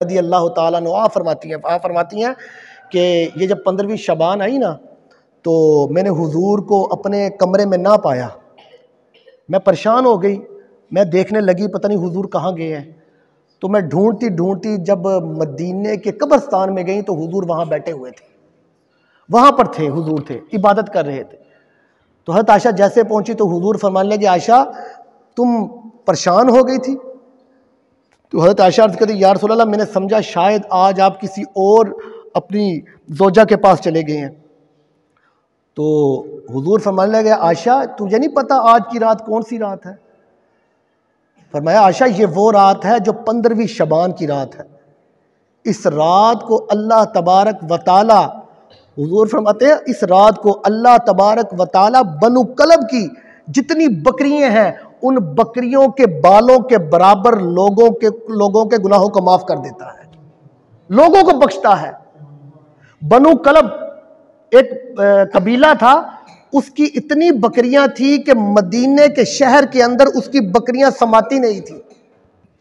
رضی اللہ تعالیٰ عنہ فرماتی ہیں کہ یہ جب 15ویں شعبان آئی نا تو میں نے حضور کو اپنے کمرے میں نہ پایا، میں پریشان ہو گئی، میں دیکھنے لگی پتہ نہیں حضور کہاں گئے ہیں۔ تو میں ڈھونڈتی جب مدینے کے قبرستان میں گئی تو حضور وہاں بیٹھے ہوئے تھے، وہاں پر تھے، حضور تھے، عبادت کر رہے تھے۔ تو حضرت عائشہ جیسے پہنچی تو حضور فرمانے لگے عائشہ تم پریشان ہو گئی تھی؟ تو حضرت عائشہ عرض کرتی یا رسول اللہ میں نے سمجھا شاید آج آپ کسی اور اپنی زوجہ کے پاس چلے گئے ہیں۔ تو حضور فرمانے لگے عائشہ تجھے نہیں پتا آج کی رات کون سی رات ہے؟ فرمایا عائشہ یہ وہ رات ہے جو 15ویں شعبان کی رات ہے۔ اس رات کو اللہ تبارک و تعالی، حضور فرماتے ہیں اس رات کو اللہ تبارک و تعالی بنو کلب کی جتنی بکریاں ہیں ان بکریوں کے بالوں کے برابر لوگوں کے گناہوں کو معاف کر دیتا ہے، لوگوں کو بخشتا ہے۔ بنو کلب ایک قبیلہ تھا، اس کی اتنی بکریاں تھی کہ مدینے کے شہر کے اندر اس کی بکریاں سماتی نہیں تھی،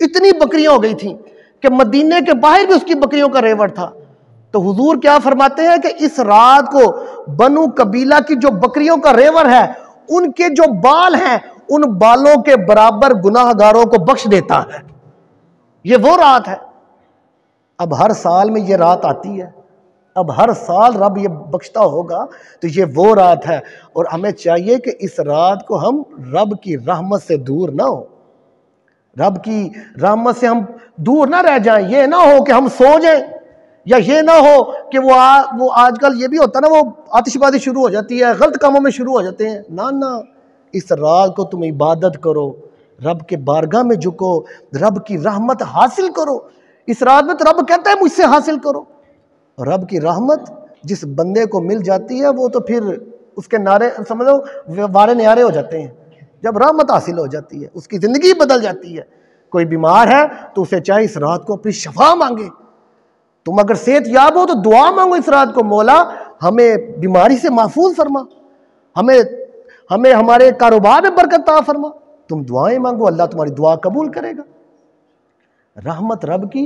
اتنی بکریاں ہو گئی تھیں کہ مدینے کے باہر بھی اس کی بکریوں کا ریوڑ تھا۔ تو حضور کیا فرماتے ہیں کہ اس رات کو بنو قبیلہ کی جو بکریوں کا ریوڑ ہے ان کے جو بال ہیں ان بالوں کے برابر گناہ گاروں کو بخش دیتا ہے۔ یہ وہ رات ہے۔ اب ہر سال میں یہ رات آتی ہے، اب ہر سال رب یہ بخشتا ہوگا، تو یہ وہ رات ہے۔ اور ہمیں چاہیے کہ اس رات کو ہم رب کی رحمت سے دور نہ ہو، رب کی رحمت سے ہم دور نہ رہ جائیں۔ یہ نہ ہو کہ ہم سو جائیں، یا یہ نہ ہو کہ وہ آج کل یہ بھی ہوتا ہے نا، وہ آتش بازی شروع ہو جاتی ہے، غلط کاموں میں شروع ہو جاتے ہیں۔ نہ، اس رات کو تم عبادت کرو، رب کے بارگاہ میں جھکو، رب کی رحمت حاصل کرو۔ اس رات میں تو رب کہتا ہے مجھ سے حاصل کرو۔ رب کی رحمت جس بندے کو مل جاتی ہے وہ تو پھر اس کے نعرے سمجھو وارے نیارے ہو جاتے ہیں۔ جب رحمت حاصل ہو جاتی ہے اس کی زندگی بدل جاتی ہے۔ کوئی بیمار ہے تو اسے چاہے اس رات کو اپنی شفا مانگے۔ تم اگر صحت یاب ہو تو دعا مانگو اس رات کو، مولا ہمیں بیماری سے محفوظ فرما، ہمیں ہمارے کاروبار میں برکت عطا فرما۔ تم دعائیں مانگو، اللہ تمہاری دعا قبول کرے گا۔ رحمت رب کی